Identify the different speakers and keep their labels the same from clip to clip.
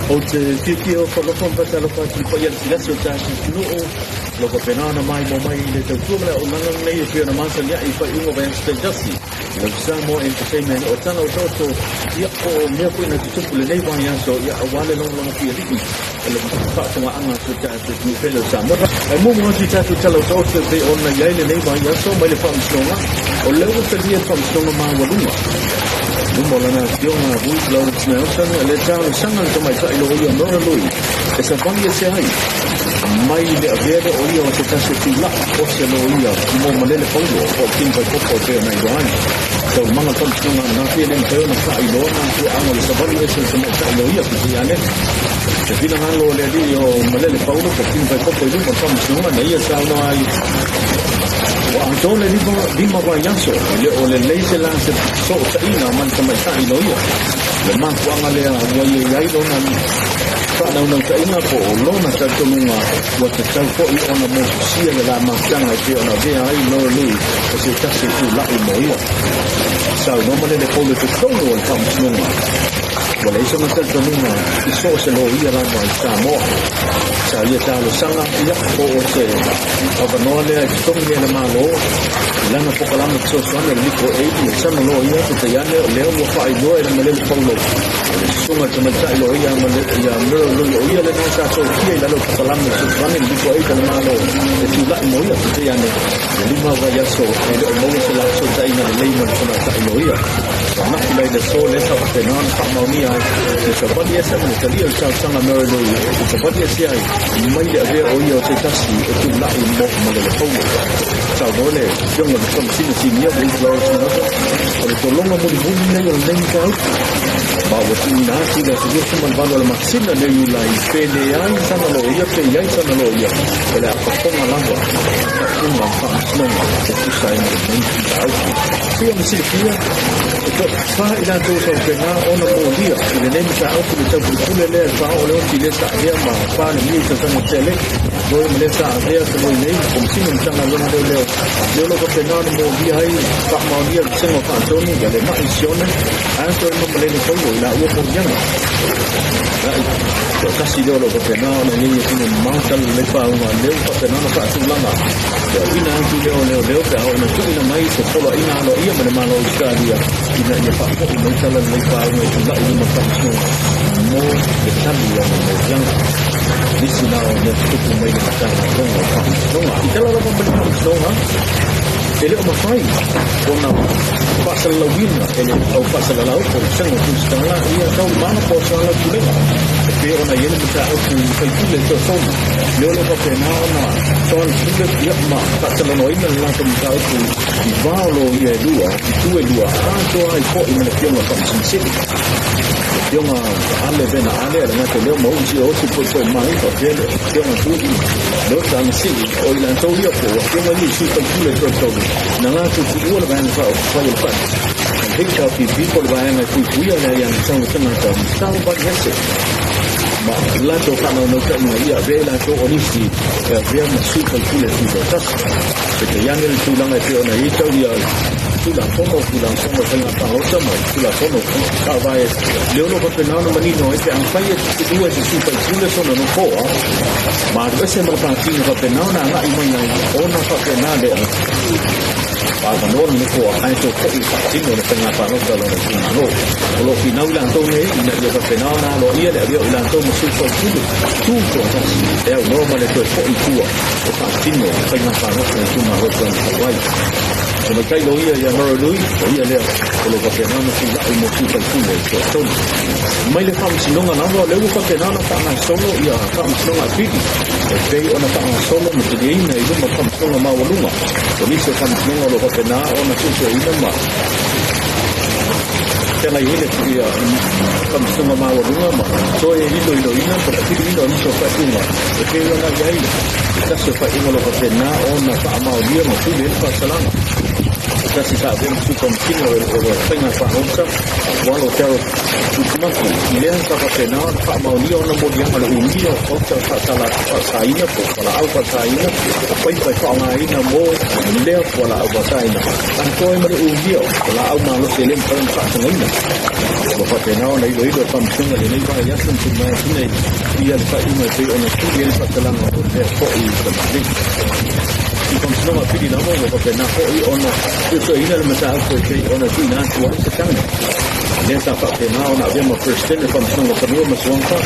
Speaker 1: o te tiki o whalopon pata lopa ki whaian si laso tāsi tino lopa penana mai mo mai le tau tuamela o nangang nei e pia na masa nia I whai unga vai stay dasi le Samo Entertainment o tana o toto ia o mea koe na tutupu le nei wani aso ia awale longa pia riki e le whaatonga anga so tāsi tino whelo Samo e mumu ngoti tātu tala o toto te ona iai le nei wani aso mai le whaamisonga o leo te lia whaamisonga maa walunga Lumolana Fiona Wood Lawrence Nelson le tau sanga to mai sai lo ia nora lui e sa vangi se ai mai le avere o ia o te tase tula o se lo ia mo malele paulo o timpa popo te mai doan so manga tom sanga na fie le tau na sai lo na ku anga le sa vangi se mai sai lo ia ki ane se fina ngalo le di o malele paulo ko timpa popo lu mo tom sanga na ia sa no ai wa antole di ma va yaso le o le leise la se so sa ina man sa mai sai lo ia le man ku anga le wa ye ai lo na fa na una ka ina po lo na sa to nunga wa te tau po I ona mo sia le la ma tanga te ona ve ai no lui o se ta se tu la I mo ia sa no ma le po le to so no fa nunga wa le so na sa to nunga I so se lo ia la ma sa mo sa ia ta lo sanga ia po o se o ba no le to ni le ma lo la na po kala mo so so na ni ko e ni sa no ia to te ya le mo fa I no e le po lo sunga te mata lo ia ma le ia mo lo ia le na sa so ki la lo kala mo so so ni ko e ka ma lo e tu la mo ia te ya ne le ma va ya so e le mo se la so ta ina le mo so na ta lo ia na ki le so le sa te non fa mo ni ai se pa dia sa mo te ia sa sa na mo lo ia se pa dia si ai mai le ave o ia te tasi e tu la mo mo le po sa vole yo no so si ni ia lo so o to longa mo di buni nei o nei ka ba o ti na si le si so man valo la maxina le yu la I pele ai sa na lo ia pe ai sa na lo ia ele a ko na la un ma fa no si sai no nei ai si o si fia to fa ila to so pe na ona mo dia le nei sa o ki to ku le fa o le ki le sa dia ma fa ni to sa mo tele do me sa dia to mo nei ko si no sa na lo na le yo lo ko pe na mo dia ai fa mo dia se mo fa to ni ya le ma isione anche no me le ko la io por ya to casi do lo que no ni tiene manca le fa una le fa no fa su langa ya ina anche le ka o no ina mai se solo ina lo ia me malo Italia ina ya fa ko no sala le fa una la ina fa su mo de cambio no ya disi na no tu mai na ka no ita lo ko no ele o mafai ona pasa la wina ele o pasa la o por sangue tu está lá e a tal mano possa lá tudo porque ona ele está o calcule to som eu lo que na ona son tudo dia ma pasa la noina lá como está o valo e dua tu e dua tanto ai po e me pioma como se pioma ale bena ale na que leo mo si o si po mai porque pioma tu lo tan si o la to yo po pioma ni si calcule to nanga tu kuwa ba na fa il fa hikka fi people ba na ku kuya na yang sang sang sang ba yese ma la to fa no ka ni ya ve la to onisi ve ma su calcule tu tas que ya nel tu la me tio na ita ya tu la fomo na pa ota ma tu la fomo ka ba es le uno ko na no mani no este an fa ye tu due si su calcule sono no po ma deve ma fa ti no pe na na I mai na ona fa pe na le pa no ni ko ai to ko I fa ti no le na pa no lo no lo final la to ne ina ye fa pe na lo ia le io la to mo su calcule tu to e no ma le to ko I tu o fa ti no pe na pa no tu ma ro come kai lo ia ya maro lui ia le lo que no no si il motivo calcule to mai le fam si non ana le u que no fa na solo ia fam si non a fiti e pei ona fa na solo mo te ina I lo fam solo ma voluma to ni se fam si non lo que na ona si se ina ma te la ile ia fam solo ma voluma ma so e lo ina per fiti lo ni so fa ina e pei ona ya ina se fa ina lo que na ona fa ma dia mo tu le fa salama Kasi sabi ng sukomsin o penga pa homsa walo tero sukumaki ilan sa kapena pa mauniyo na mo diyan ala uniyo o sa sala pa saina po wala au pa saina pa pa ngai na mo leo wala au pa saina ang koy mo uniyo wala au malo silim pa sa ngaina o kapena na ido pamsung ali ni ba yasan sumay sinay iyan pa imay pa on studio pa talang o po i sa Ikan semua pilih nama bapa kena koi ona itu ini adalah masalah koi ona tu nak tuan sekarang dia tak kena ona dia mau presiden dia semua semua masuk apa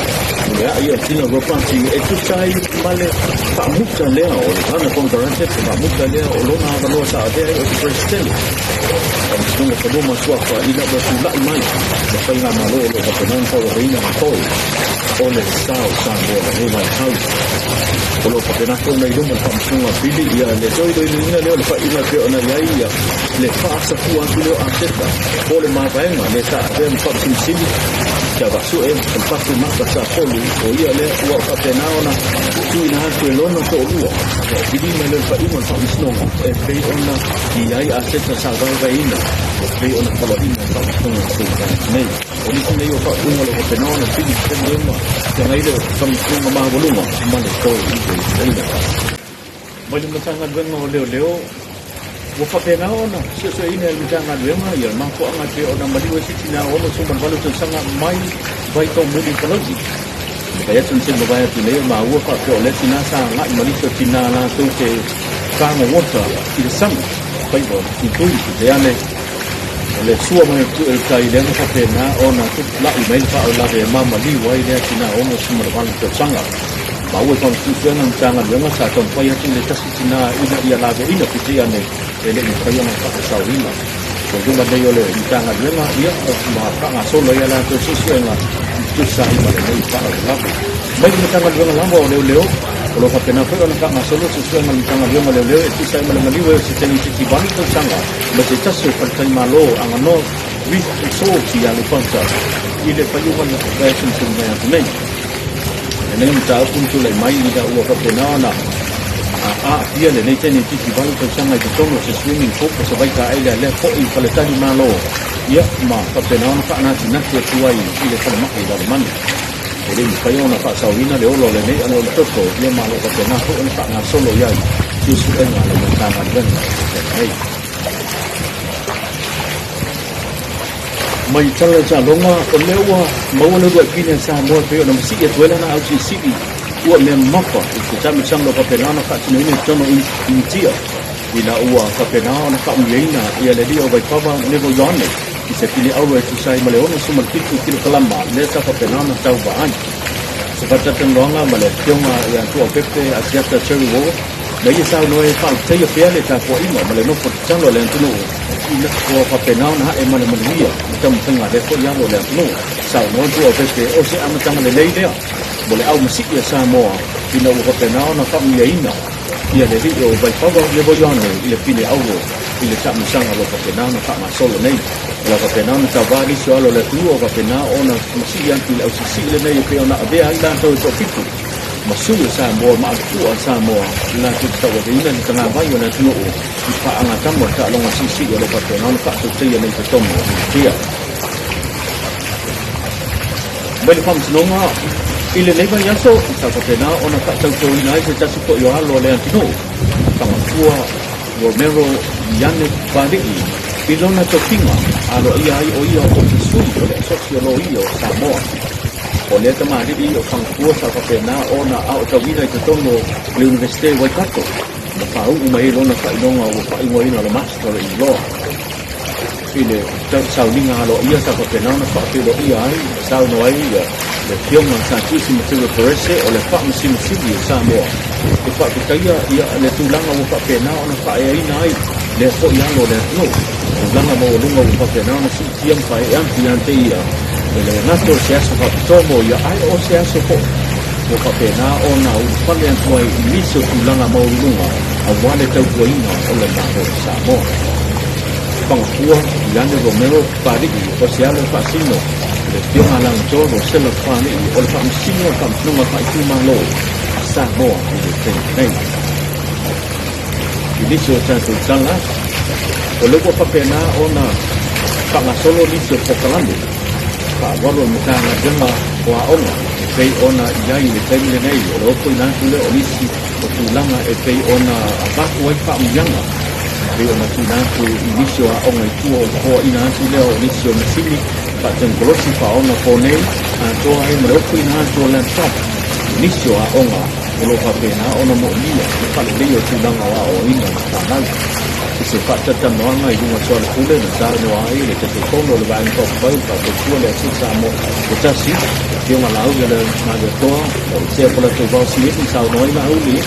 Speaker 1: ya ia sini bapa si itu saya malah tak muka dia orang konferensi tak muka dia orang apa luar sahaja itu presiden semua masuk apa ini bersulak mai pasal nama lo bapa kena kau ini koi oleh sama ni macam kalau pernah kau nak hidup macam semua pilih ia lepas itu ini dia lepas ini dia orang lain ya lepas sesuatu dia asyik boleh maafkan lepas dia macam sini siapa suam tempat tu mak pasal poli oh ia le buat pernah orang tu nak kelon untuk luar jadi melepas ini macam senang dia orang dia asyik sesuatu lain dia orang kalau ini macam senang ni oleh kerana ia tak umur lepas pernah orang pilih sendiri yang itu sama mah belum mana kau ini macam sangat bengo leo buka penau na sesuai ini jangan bengo ya mampu angat dia orang melihat sitina orang sumber balu sangat mai baik kau mudi ekologi kaya tunsin babaya tu leo mau apa kau oleh tina sangat melihat tina lah tu ke kang water itu sam baik itu dia ni oleh suami itu kai dia buka penau ona tu lah email pak olah dia mama liwai dia tina orang sumber balu sangat bahawa konstitusi yang jangan jangan satu payah cinta Cina ini ia lagi ini kita ni ini payah nak pasal ini. Jadi mana dia le jangan jangan ia maka ngasol dia lah konstitusi yang itu sah mana ini tak lagi. Baik jangan jangan lama leo kalau kita nak nak ngasol konstitusi yang jangan jangan leo itu saya mana leo sistem itu balik tu sangat. Mesti casu percaya malo angano wis so dia lupa sah. Ini payah mana saya sendiri yang ni. Ini kita pun tu lagi mai kita uang kapena na, dia le ni cini tiki balu bersama itu semua swimming pool sebagai kaya le koi kalau tadi malo, ya mah kapena na pak nasi nasi tuai ini kalau mak ini dari mana? Jadi saya nak pak sawina le olo le ni alo toko dia malo kapena tu ni pak ngasolo ya, justru dengan le mentangan dan, mai chala cha longa olewa mawana do kine sa mo pe no si ke tuela na au si si u me mapa ku ta mi chang lo ka pe na ka ni ni tono in tia ila u ka pe na ka mu yeina ia le dio bai pava ne go yone ki se kini au tu sai male ono sumal kitu kilo kalamba le sa ka pe na tau ba an sebab tan longa male tiong ya tu pepe asiata cherry wo le ye sao no e fa te ye pe le ta ko imo male no ko chang lo le tu no ina ko pa penau na e mana mania macam tengah dekor yang lo lihat no sao no tu office o se am macam le dia boleh au musik ya samo ina ko penau na kam ya ina ia le dia bai pa go le boyan ile pile au ile tak misang lo ko penau na ka masolo nei lo ko penau na ta bali so lo le tu o ko penau ona musik yang pile au sisi le nei pe ona ave ai dan to pitu masuk samo ma tu samo la tu ta wa ina ni tengah bayu na tu Pak angatan mereka long sisi oleh partai non pak tu yang itu tomo dia. Bagi pam senonga ile leba yaso sa partai na ona tak tahu tu ina saya support yo halo le antino. Kama tua wo mero yane balik ilona tokinga alo ia o ia o sui oleh sosiologi Samoa. Oleh temadi di orang tua sa partai na ona au tawina itu tomo di Universitas Waikato. Tahu umai lo nak kai dong au kai ngoi na lo master i lo ile tau sau ni nga lo ia sa pa na pa lo ia ai sau no ai ya le tiong na sa tu si mete perese o le pa mesin sidi sa mo e pa kita ia le tulang au pa na ona pa ai nai le so ia lo le no tulang mo lo ngo pa na si tiang pa yang tiang te ia le na to se sa pa to mo ia ai o se sa po o pa na ona u pa le toi ni so tulang mo lunga awale tau kuina oleh mahal samo pangkua yang Romero padi o sialo pasino le tio alang joro selo pani oleh pak sino kam numa pak itu malo samo ini tenai ini suatu satu salah Kalau kau pakai na ona panga solo ni sepokalandu. Pak walau muka ngajeng wa ona pay ona ijai le time le nei lo ko na tule olisi o tulanga e pay ona apa ko ai pa mjanga pay ona tuna ko inisio a ona tu o ko ina tule o inisio mesini pa ten kolosi pa ona ko nei a to ai mo ko ina to lan top inisio a ona lo pa pena ona mo nia pa le yo tulanga wa o ina ta na se fa tata noanga i una sola kule na sa no ai le te kono le van ko ba pa ko ko le su sa mo ko ta si yo ma lau le ma de to o se pola to ba si ni sa no i ma u ni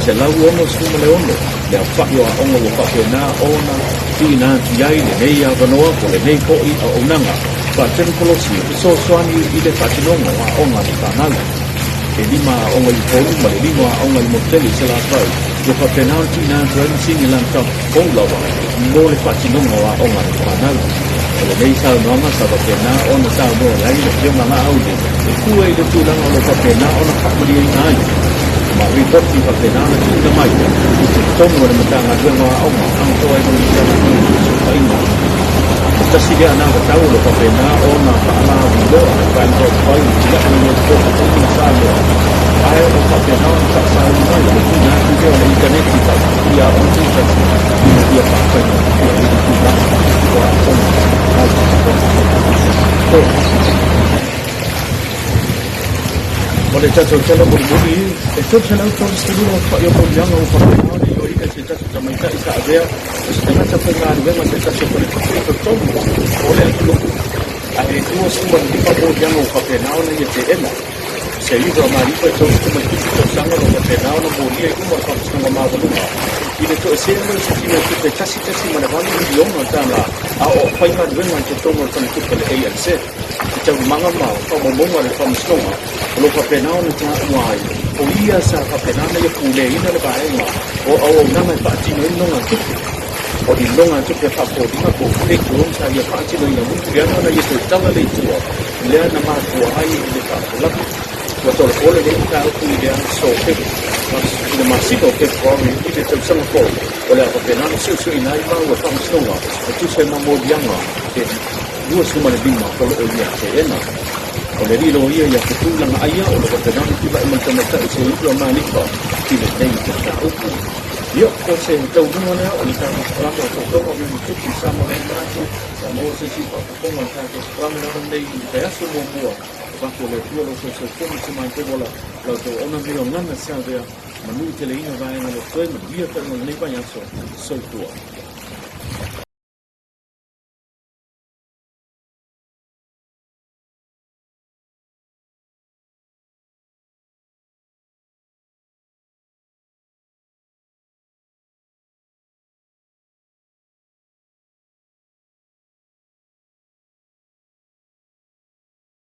Speaker 1: se lau ono su mo le ono le fa yo ono lo fa na ona ti na ti ai le nei ya va no ko le nei ko i o nanga pa ten ko lo si so so ani i le fa ti no ma ona ni ta na e lima onga i polu ma le lima onga i moteli se la fai yo fa penalti na dren sini lan top kong lawa mo le fa ti no wa onga i panal le nei sa no ma sa ba pena ona sa no lai le yo ma au de ku e de tu lang ona fa pena ona fa mo di ai ma report ti fa pena na ti na mai ti tong mo le mata nga dren wa onga ang to ai mo di sa na so ai ma Kasi dia anak tahu lo pena ona pala bilo kan to koi dia ni to to saja ai lo pena tak sahu mai ni na dia di internet kita dia untuk dia pakai boleh cakap kalau berbudi itu channel tu seluruh pak yang yang upaya ni yori kasi cakap sama kita isa dia setengah sampai ngan dia masih cakap seperti itu boleh tu ada itu semua di pak yang upaya ni ya TM saya juga mari pada cuma kita sangat upaya ni boleh itu macam setengah malam ini tu semua kita kita kasih mana mana video macam lah apa yang ada dengan kita macam itu pada ANC kita mangama kau mau ada semua lo fa pena o ta wai o ia sa fa pena na ye pule ina le bai ma o na mai pa ti no no tu o di no nga tu pe fa po di ma ko te ko sa ye pa ti no ya mu ya na ye tu ta le tu le na ma ko ai le fa la ko to le le ta ku dia so pe mas le masito ke ko mi ti te sa ko o le fa pena no su ina i ma o fa so nga tu se ma mo dia ma ke dua semua le bima ko le ia te ena Oleh dia lo ia yang ketulang ayah oleh kata nama tiba macam-macam isu itu amalika tidak naik tahu. Ya, kau saya tahu mana oleh kerana orang orang orang itu bersama dengan sama sesiapa orang kata orang orang ini saya semua buat. Bahawa oleh dua orang sesuatu macam itu bola. Lalu tu orang bilang mana sahaja menurut dia ini orang yang lain dia kan mengenai banyak so tua.